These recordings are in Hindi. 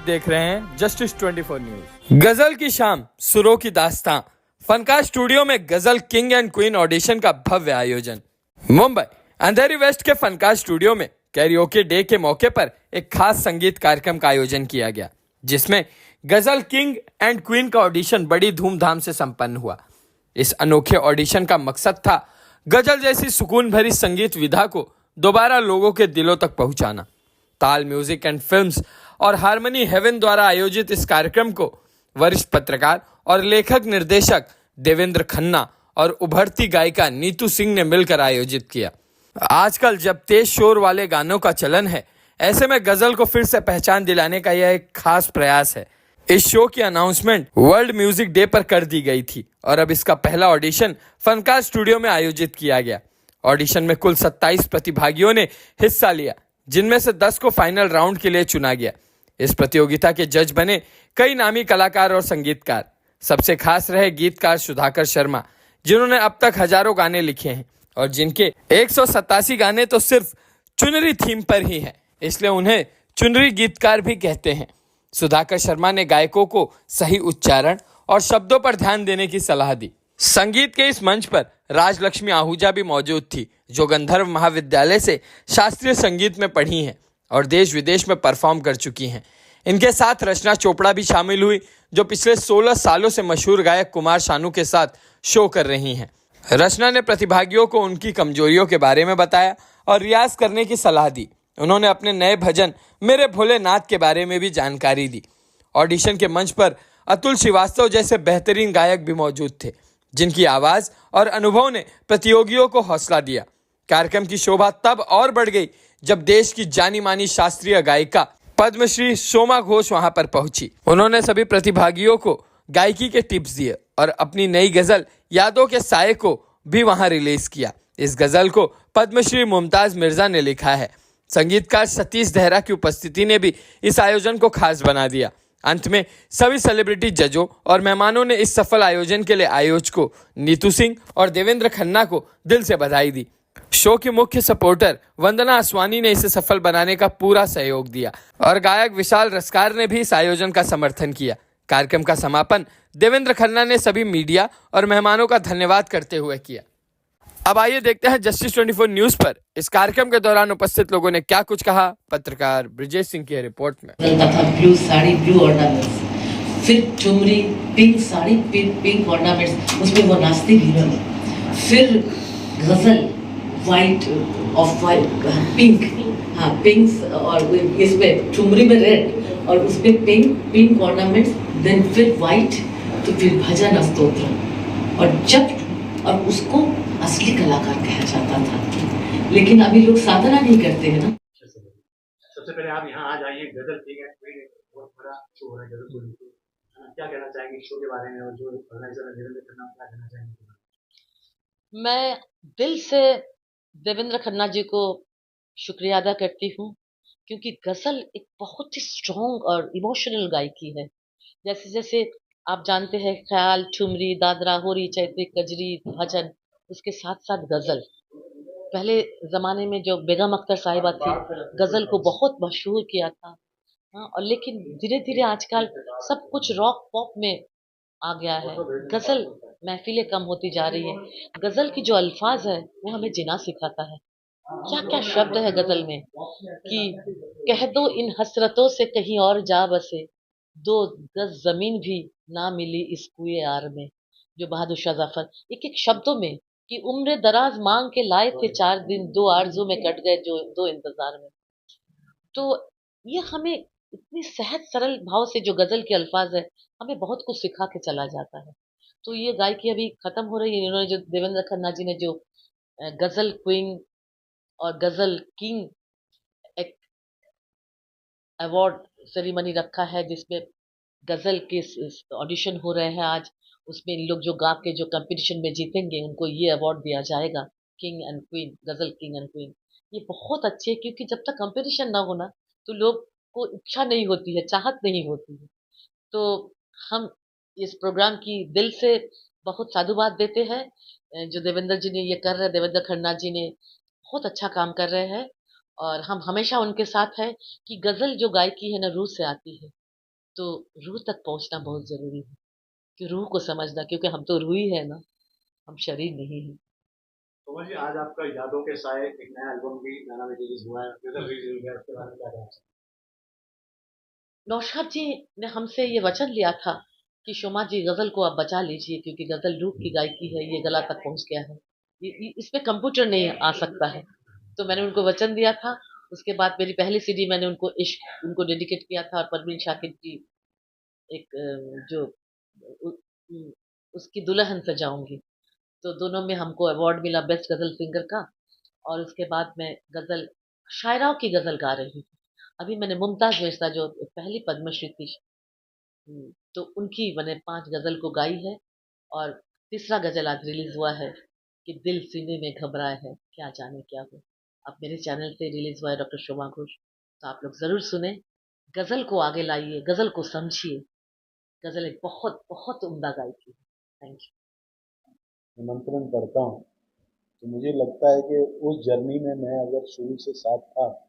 देख रहे हैं जस्टिस 24 न्यूज। गजल की शाम, सुरों की दास्तां, फनकार स्टूडियो में गजल किंग एंड क्वीन ऑडिशन का भव्य आयोजन। मुंबई अंधेरी वेस्ट के फनकार स्टूडियो में कैरियोके डे के मौके पर एक खास संगीत कार्यक्रम का आयोजन किया गया, जिसमें गजल किंग एंड क्वीन का ऑडिशन बड़ी धूमधाम से संपन्न हुआ। इस अनोखे ऑडिशन का मकसद था गजल जैसी सुकून भरी संगीत विधा को दोबारा लोगों के दिलों तक पहुंचाना। ताल म्यूजिक एंड फिल्म्स और हारमोनी हेवन द्वारा आयोजित इस कार्यक्रम को वरिष्ठ पत्रकार और लेखक निर्देशक देवेंद्र खन्ना और उभरती गायिका नीतू सिंह ने मिलकर आयोजित किया। आजकल जब तेज शोर वाले गानों का चलन है, ऐसे में गजल को फिर से पहचान दिलाने का यह एक खास प्रयास है। इस शो की अनाउंसमेंट वर्ल्ड म्यूजिक डे पर कर दी गई थी और अब इसका पहला ऑडिशन फनकार स्टूडियो में आयोजित किया गया। ऑडिशन में कुल 27 प्रतिभागियों ने हिस्सा लिया, जिनमें से 10 को फाइनल राउंड के लिए चुना गया। इस प्रतियोगिता के जज बने कई नामी कलाकार और संगीतकार। सबसे खास रहे गीतकार सुधाकर शर्मा, जिन्होंने अब तक हजारों गाने लिखे हैं और जिनके 187 गाने तो सिर्फ चुनरी थीम पर ही हैं, इसलिए उन्हें चुनरी गीतकार भी कहते हैं। सुधाकर शर्मा ने गायकों को सही उच्चारण और शब्दों पर ध्यान देने की सलाह दी। संगीत के इस मंच पर राजलक्ष्मी आहूजा भी मौजूद थी, जो गंधर्व महाविद्यालय से शास्त्रीय संगीत में पढ़ी हैं और देश विदेश में परफॉर्म कर चुकी हैं। इनके साथ रचना चोपड़ा भी शामिल हुई, जो पिछले 16 सालों से मशहूर गायक कुमार शानू के साथ शो कर रही हैं। रचना ने प्रतिभागियों को उनकी कमजोरियों के बारे में बताया और रियाज करने की सलाह दी। उन्होंने अपने नए भजन मेरे भोलेनाथ के बारे में भी जानकारी दी। ऑडिशन के मंच पर अतुल श्रीवास्तव जैसे बेहतरीन गायक भी मौजूद थे, जिनकी आवाज और अनुभव ने प्रतियोगियों को हौसला दिया। कार्यक्रम की शोभा तब और बढ़ गई जब देश की जानी मानी शास्त्रीय गायिका पद्मश्री सोमा घोष वहां पर पहुंची। उन्होंने सभी प्रतिभागियों को गायकी के टिप्स दिए और अपनी नई गजल यादों के साए को भी वहां रिलीज किया। इस गजल को पद्मश्री मुमताज मिर्जा ने लिखा है। संगीतकार सतीश देहरा की उपस्थिति ने भी इस आयोजन को खास बना दिया। अंत में सभी सेलिब्रिटी जजों और मेहमानों ने इस सफल आयोजन के लिए आयोजकों नीतू सिंह और देवेंद्र खन्ना को दिल से बधाई दी। शो की मुख्य सपोर्टर वंदना आसवानी ने इसे सफल बनाने का पूरा सहयोग दिया और गायक विशाल रसकार ने भी इस आयोजन का समर्थन किया। कार्यक्रम का समापन देवेंद्र खन्ना ने सभी मीडिया और मेहमानों का धन्यवाद करते हुए किया। अब आइए देखते हैं जस्टिस 24 न्यूज पर इस कार्यक्रम के दौरान उपस्थित लोगों ने क्या कुछ कहा। पत्रकार ब्रिजेश सिंह की रिपोर्ट में। ब्लू साड़ी, ब्लू ऑर्नामेंट्स, फिर चुनरी, पिंक साड़ी, पिंक ऑर्नामेंट्स, उसमें वो नाचती भी रही। फिर गजल वाइट ऑफ वाइट, पिंक, हाँ पिंक, और इसमें ठुमरी में रेड और उसमें पिंक ऑर्नामेंट्स, देन फिर वाइट, तो फिर भजन स्तोत्र और उसको असली कलाकार कहा जाता था। लेकिन अभी लोग साधना नहीं करते हैं ना। सबसे पहले आप यहाँ आज आइए, गजल किंग एंड क्वीन एक बहुत बड़ा शो हो रहा है गजल को लेकर, क्या कहना चाहेंगे शो के बारे में और जो ऑर्गेनाइजर है देवेंद्र खन्ना, क्या कहना चाहेंगे? मैं दिल से देवेंद्र खन्ना जी को शुक्रिया अदा करती हूँ, क्योंकि गजल एक बहुत ही स्ट्रॉन्ग और इमोशनल गायकी है। जैसे जैसे आप जानते हैं, ख्याल, ठुमरी, दादरा, होरी, चैत्री, कजरी, भजन, उसके साथ साथ गजल। पहले जमाने में जो बेगम अख्तर साहिबा थी, गजल को बहुत मशहूर किया था। हाँ, और लेकिन धीरे धीरे आजकल सब कुछ रॉक पॉप में आ गया है। गजल महफिलें कम होती जा रही है। गजल की जो अल्फाज है वो हमें जीना सिखाता है। क्या क्या शब्द है गजल में कि कह दो इन हसरतों से कहीं और जा बसे, 2 गज जमीन भी ना मिली इस कुए यार में। जो बहादुर शाह जफर एक एक शब्दों में कि उम्र दराज मांग के लाए थे 4 दिन, 2 आरज़ू में कट गए जो 2 इंतजार में। तो ये हमें इतनी सहज सरल भाव से जो गजल के अल्फाज है, हमें बहुत कुछ सिखा के चला जाता है। तो ये गायकी अभी खत्म हो रही है। इन्होंने जो देवेंद्र खन्ना जी ने जो गजल क्वीन और गजल किंग एक अवार्ड सेरेमनी रखा है, जिसमें गजल के ऑडिशन हो रहे हैं आज। उसमें इन लोग जो गा के जो कंपटीशन में जीतेंगे, उनको ये अवार्ड दिया जाएगा, किंग एंड क्वीन, गजल किंग एंड क्वीन। ये बहुत अच्छे है, क्योंकि जब तक कंपटीशन ना होना तो लोग को इच्छा नहीं होती है, चाहत नहीं होती है। तो हम इस प्रोग्राम की दिल से बहुत साधुवाद देते हैं। जो देवेंद्र जी ने ये कर रहे हैं, देवेंद्र खन्ना जी ने बहुत अच्छा काम कर रहे हैं और हम हमेशा उनके साथ हैं कि गजल जो गायकी है ना, रूह से आती है। तो रूह तक पहुंचना बहुत जरूरी है, कि रूह को समझना, क्योंकि हम तो रूह ही है ना, हम शरीर नहीं है। तो जी आज आपका यादों के साए एक नया एल्बम भी गाना भी रिलीज हुआ है, गजल रिलीज हुआ है, उसके बारे में क्या कहना चाहिए? नौशाद जी ने हमसे ये वचन लिया था कि शोमा जी गजल को आप बचा लीजिए, क्योंकि गजल रूह की गायकी है, ये गला तक पहुंच गया है, इसमें कंप्यूटर नहीं आ सकता है। तो मैंने उनको वचन दिया था। उसके बाद मेरी पहली सीडी मैंने उनको इश्क उनको डेडिकेट किया था, और परवीन शाकिर जी एक जो उ- उ- उसकी दुल्हन सजाऊंगी, तो दोनों में हमको अवार्ड मिला बेस्ट गजल सिंगर का। और उसके बाद मैं गजल शायराओं की गजल गा रही हूँ। अभी मैंने मुमताज बेस्ता जो पहली पद्मश्री थी, तो उनकी मैंने 5 गजल को गाई है। और तीसरा गजल आज रिलीज हुआ है कि दिल सीने में घबराए है, क्या जाने क्या हो। अब मेरे चैनल से रिलीज हुआ है डॉक्टर शोभा घोष, तो आप लोग जरूर सुने, गजल को आगे लाइए, गजल को समझिए। गजल एक बहुत बहुत उम्दा गायकी है। Thank you. निमंत्रण करता हूँ। तो मुझे लगता है कि उस जर्नी में मैं अगर शुरू से साथ था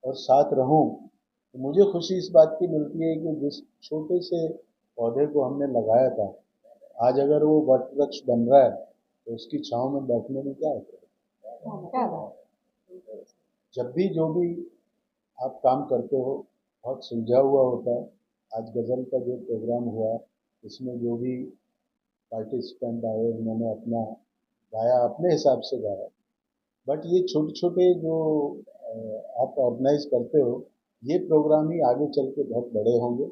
और साथ रहूं, तो मुझे खुशी इस बात की मिलती है कि जिस छोटे से पौधे को हमने लगाया था, आज अगर वो वट वृक्ष बन रहा है, तो उसकी छांव में बैठने में क्या है। जब भी जो भी आप काम करते हो, बहुत सुलझा हुआ होता है। आज गज़ल का जो प्रोग्राम हुआ, इसमें जो भी पार्टिसिपेंट आए, उन्होंने अपना गाया, अपने हिसाब से गाया। बट ये छोटे छोटे जो आप ऑर्गेनाइज करते हो, ये प्रोग्राम ही आगे चल के बहुत बड़े होंगे।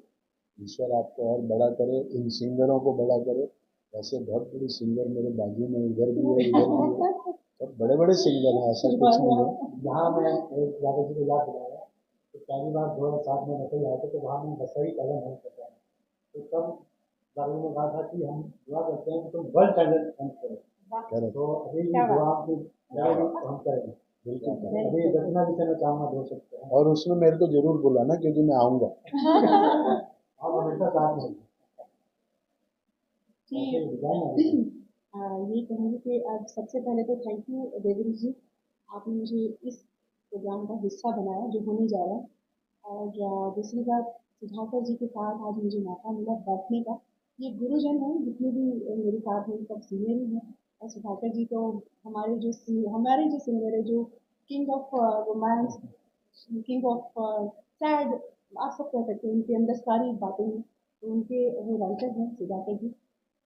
ईश्वर आपको और बड़ा करे, इन सिंगरों को बड़ा करे। वैसे बहुत बड़ी सिंगर मेरे बाजू में इधर भी है, इधर भी है, सब बड़े बड़े सिंगर हैं, ऐसा कुछ नहीं है। यहाँ मैं एक यादव जी को याद दिलाया कि पहली बार 2007 में नकल आए थे, तो वहाँ मैं बसई कलम हम करता है, तो तब बाबू ने कहा था कि हम दुआ करते हैं कि तुम वर्ल्ड टाइटल हम करें। तो अभी भी दुआ आपकी हम करेंगे। बिल्कुल। अभी दक्षिणा भी मैं चाहूँगा दो सकते हैं। और उसमें मेरे को जरूर बुलाना, क्योंकि मैं आऊँगा। आप हमेशा साथ में ये कहूँगी कि अब सबसे पहले तो थैंक यू देवेंद्र जी, आपने मुझे इस प्रोग्राम का हिस्सा बनाया जो होने जा रहा है। और दूसरी बात, सुधाकर जी के साथ आज मुझे मौका मिला बैठने का। ये गुरुजन हैं, जितने भी मेरे साथ हैं सब सीनियर ही हैं। और सुधाकर जी तो हमारे जो सिंगर है, जो king of romance, king of sad, आप सब कह सकते हैं, उनके अंदर सारी बातें हैं। तो उनके वो राइटर हैं सुधाकर जी।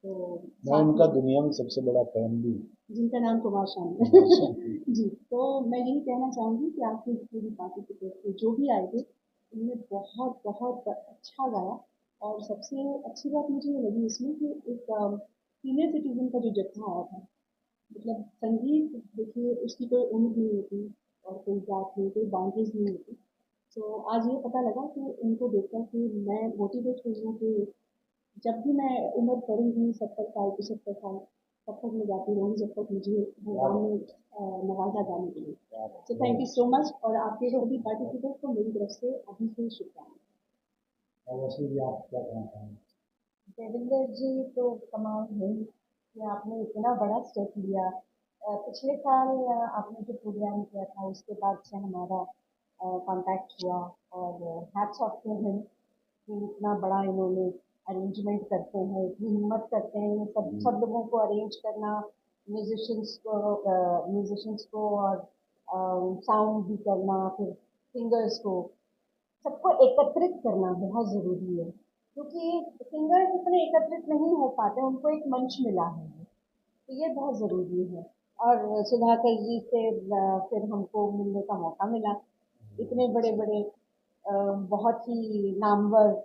तो मैं उनका दुनिया में सबसे बड़ा फैन भी हूँ। जिनका नाम कुमार शानू है। जी, तो मैं यही कहना चाहूँगी कि आपके जितने भी पार्टिसिपेंट थे, जो भी आए थे, उन्होंने बहुत बहुत अच्छा गाया। और सबसे अच्छी बात मुझे ये लगी इसमें कि एक सीनियर सिटीजन का जो जत्था आया था। मतलब संगीत देखिए, उसकी कोई उम्र नहीं होती, और कोई जात नहीं, कोई बाउंड्रीज नहीं होती। तो आज ये पता लगा कि उनको देखकर कि मैं मोटिवेट हुई हूँ कि जब भी मैं उम्र करूँगी 70 साल 75 साल, तब तक मैं गाती रहूँगी, जब तक मुझे भगवान ने नवाजा जाने के लिए। So thank you so much. और आपके जो भी पार्टिसिपेंट को मेरी तरफ से अभी से शुभकामनाएं। और वैसे भी आप क्या कहना चाहेंगे? देवेंद्र जी तो कमाल है कि आपने इतना बड़ा स्टेप लिया। पिछले साल आपने जो प्रोग्राम किया था, उसके बाद से हमारा कांटेक्ट हुआ। और हैट्स ऑफ टू हिम कि इतना बड़ा इन्होंने अरेंजमेंट करते हैं, इतनी हिम्मत करते हैं सब सब लोगों को अरेंज करना, म्यूजिशियंस को और साउंड भी करना, फिर सिंगर्स को, सबको एकत्रित करना बहुत ज़रूरी है। क्योंकि सिंगर्स इतने एकत्रित नहीं हो पाते, उनको एक मंच मिला है, तो ये बहुत ज़रूरी है। और सुधाकर जी से फिर हमको मिलने का मौका मिला। इतने बड़े बड़े बहुत ही नामवर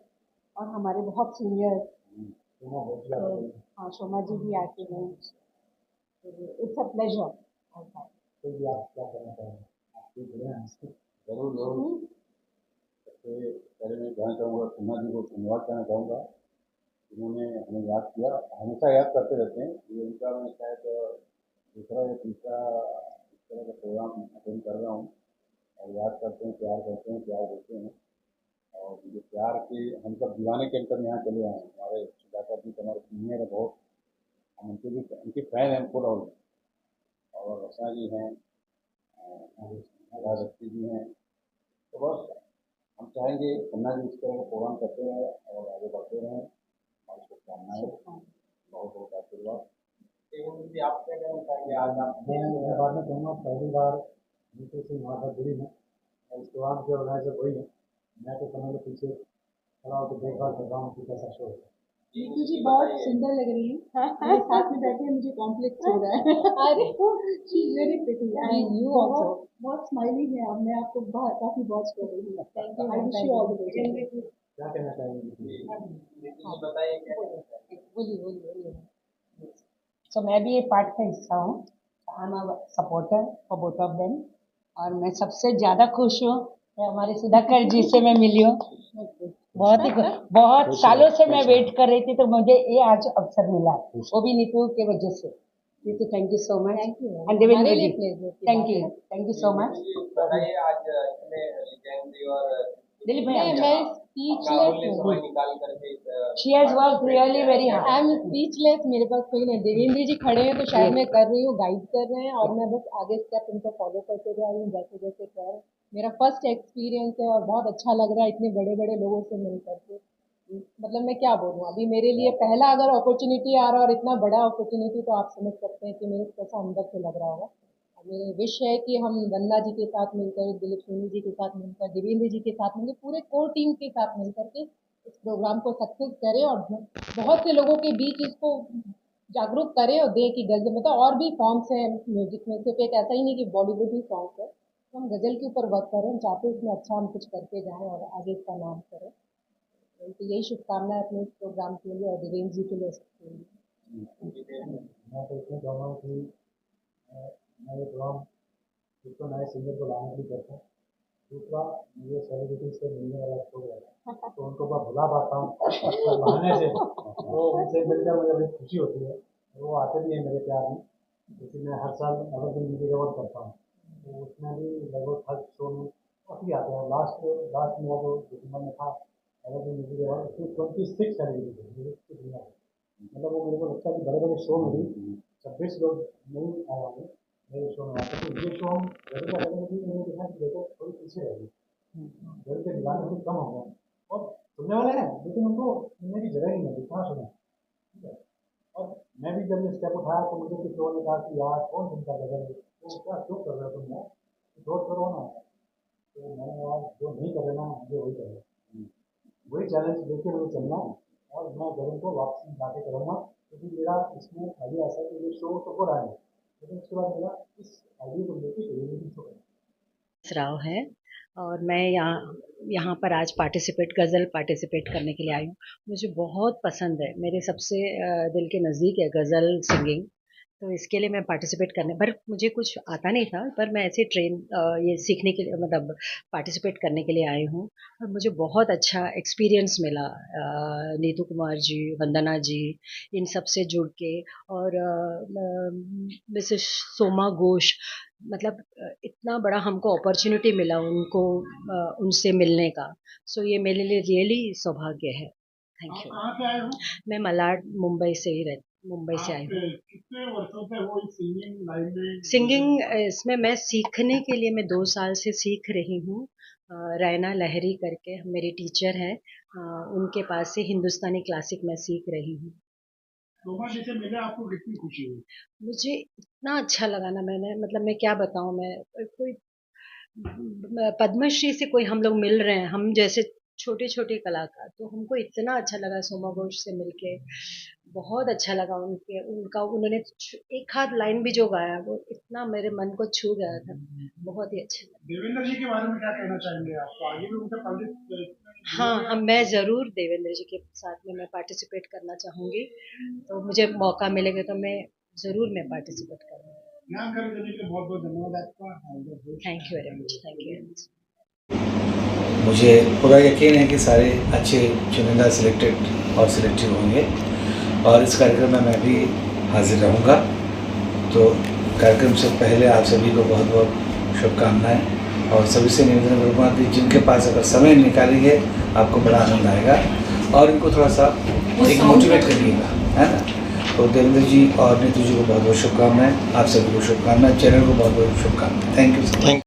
और हमारे बहुत सीनियर, तो हाँ, शोमा जी भी आके हैं। It's a pleasure. तो भी आप क्या कहना चाहेंगे? आप भी जुड़े हैं इससे? जरूर जरूर। सबसे पहले मैं कहना चाहूँगा, सिन्हा जी को धन्यवाद कहना चाहूँगा, जिन्होंने हमें याद किया। हमेशा याद करते रहते हैं। ये उनका मैं शायद दूसरा या तीसरा इस तरह का प्रोग्राम अटेंड कर रहा हूँ, और याद करते हैं, प्यार देते हैं। और ये प्यार के हम सब दीवाने के अंतर यहाँ चले आए हैं। हमारे सुधाकर जी तो हमारे सीनियर है बहुत, हम उनके भी उनके फैन हैं फुल। और रचना जी हैं, राजस्ती जी हैं। तो बस हम चाहेंगे खन्ना जी इस तरह का प्रोग्राम करते रहें और आगे बढ़ते रहें और शुभकामनाएं, बहुत बहुत आशीर्वाद। आप क्या कहना चाहेंगे आज आप? मैं बाद में कहूँगा पहली बार नीतू सिंह वहाँ पर जुड़ी है और इस प्रोग्राम की ऑर्गेनाइजर वही है। मैं तो समय के पीछे खड़ा होकर देखभाल कर रहा हूँ कि कैसा शो है। नीतू जी बहुत सुंदर लग रही हैं। मेरे साथ में बैठे हैं, मुझे कॉम्प्लेक्स हो रहा है। अरे she is very pretty and you also बहुत स्माइलिंग है। अब मैं आपको काफी वॉच कर रही हूँ। Thank you, I wish you all the best. क्या कहना चाहेंगे? बोलिए। सो मैं भी ये पार्ट का हिस्सा हूँ। I am a supporter for both of them और मैं सबसे ज़्यादा खुश हूँ हमारे सुधाकर जी से मैं मिली हूँ। बहुत सालों से मैं वेट कर रही थी, तो मुझे ये आज अवसर मिला, वो भी नीतू के वजह से। Neetu thank you so much and Devendra ji thank you so much. बताइए आज इतने लेजेंडरी और दिलीप भैया मैं स्पीचलेस हूँ। निकाल करके she has worked really very hard. I am speechless, मेरे पास कोई नहीं। देवेंद्र जी खड़े हैं तो शायद मैं कर रही हूँ, गाइड कर रहे हैं और मैं बस आगे स्टेप उनको फॉलो करते जा रही हूँ जैसे जैसे कर। मेरा फर्स्ट एक्सपीरियंस है और बहुत अच्छा लग रहा है इतने बड़े बड़े लोगों से मिल करके। मतलब मैं क्या बोलूँ, अभी मेरे लिए पहला अगर अपॉर्चुनिटी आ रहा है और इतना बड़ा अपॉर्चुनिटी, तो आप समझ सकते हैं कि मेरे कैसा अंदर से लग रहा होगा। मेरे विश है कि हम वंदना जी के साथ मिलकर, दिलीप सोनी जी के साथ मिलकर, देवेंद्र जी के साथ मिलकर, पूरे कोर टीम के साथ मिलकर के इस प्रोग्राम को सक्सेस करें और बहुत से लोगों के बीच इसको जागरूक करें और दें कि गज़ल मतलब और भी फॉर्म्स हैं म्यूजिक में, सिर्फ एक ऐसा ही नहीं कि बॉलीवुड ही सॉन्ग्स है। तो हम गज़ल के ऊपर वर्क करें, हम चाहते हैं इसमें अच्छा हम कुछ करके जाएँ और आगे इसका नाम करें। तो यही शुभकामनाएं अपने इस प्रोग्राम के लिए और देवेंद्र जी के लिए सकते हैं। मैं तो इसमें चाहूँगा कि मैं ये प्रोग्राम एक तो नए सिंगर को लाने के लिए करता हूँ, दूसरा मुझे सेलिब्रिटी से मिलने वाला शो है तो उनको मैं भुला पाता हूँ उस बहाने से, तो उनसे मिलकर मुझे बड़ी खुशी होती है। वो आते भी हैं मेरे प्यार में, जैसे मैं हर साल एवरग्रीन म्यूजिक अवार्ड करता हूँ तो उसमें भी लगभग हर शो में काफ़ी आते हैं। लास्ट मेरा जो दिसंबर में था एवरग्रीन म्यूजिक अवार्ड, उसमें 26 सेलिब्रिटी थे दुनिया में। मतलब वो मेरे को लगता है कि बड़े बड़े शो में भी 26 लोग नहीं आए होंगे मेरे शो में आते। तो ये शो हम जरूर करेंगे कि मैंने देखा कि देखो थोड़ी पीछे रहेगी, घर के दीवाने भी कम हो गए और सुनने वाले हैं लेकिन उनको सुनने की जगह ही नहीं है, कहाँ सुना। ठीक है, और मैं भी जब ये स्टेप उठाया तो मुझे किसी और ने कहा कि यार कौन सुनता गजल, तो क्या क्यों कर रहे हो तुम यार, रोड करो ना। तो मैंने यार जो नहीं कर रहे ना मुझे वही कर रहे, वही चैलेंज लेके मुझे चलना और मैं गजल को वापसी ला के करूँगा। क्योंकि मेरा इसमें आइडिया ऐसा है कि ये शो तो हो रहा है लेकिन उसके बाद मेरा इस आइडिया को लेकर रियलिटी शो है। राव है और मैं यहाँ पर आज गज़ल पार्टिसिपेट करने के लिए आई हूँ। मुझे बहुत पसंद है, मेरे सबसे दिल के नज़दीक है गज़ल सिंगिंग, तो इसके लिए मैं पार्टिसिपेट करने पर मुझे कुछ आता नहीं था, पर मैं ऐसे ये सीखने के लिए मतलब पार्टिसिपेट करने के लिए आई हूँ और मुझे बहुत अच्छा एक्सपीरियंस मिला। नीतू कुमार जी, वंदना जी, इन सब से जुड़ के और मिसेस सोमा घोष, मतलब इतना बड़ा हमको अपॉर्चुनिटी मिला उनसे मिलने का। सो ये मेरे लिए रियली सौभाग्य है। Thank you. मैं मलाड मुंबई से आई हूँ। कितने वर्षों से वो सिंगिंग लाइन में? सिंगिंग इसमें मैं सीखने के लिए मैं 2 साल से सीख रही हूँ। रैना लहरी करके मेरी टीचर है, उनके पास से हिंदुस्तानी क्लासिक मैं सीख रही हूँ। सोमा जी से मिले आपको कितनी खुशी हुई? मुझे इतना अच्छा लगा ना, मैं क्या बताऊँ, मैं कोई पद्मश्री से कोई हम लोग मिल रहे हैं, हम जैसे छोटे छोटे कलाकार, तो हमको इतना अच्छा लगा सोमा घोष से मिलके, बहुत अच्छा लगा उन्होंने एक आध लाइन भी जो गाया वो इतना मेरे मन को छू गया था, बहुत ही अच्छा लगा। देवेंद्र जी के बारे में क्या कहना चाहेंगे आप? आगे भी उनका पंडित? हाँ, मैं ज़रूर देवेंद्र जी के साथ में मैं पार्टिसिपेट करना चाहूँगी, तो मुझे मौका मिलेगा तो मैं पार्टिसिपेट करूँगी। जानकारी देने के लिए बहुत बहुत धन्यवाद आपका। Thank you very much. Thank you. मुझे पूरा यकीन है कि सारे अच्छे चुनिंदा सिलेक्टेड और सिलेक्टिव होंगे और इस कार्यक्रम में मैं भी हाजिर रहूँगा। तो कार्यक्रम से पहले आप सभी को बहुत बहुत शुभकामनाएं और सभी से निवेदन करूँगा कि जिनके पास अगर समय निकालिए आपको बड़ा आनंद आएगा और इनको थोड़ा सा एक मोटिवेट करिएगा, है ना। तो देवेंद्र जी और नीतू जी को बहुत बहुत शुभकामनाएं, आप सभी को शुभकामनाएं, चैनल को बहुत बहुत शुभकामनाएं। Thank you.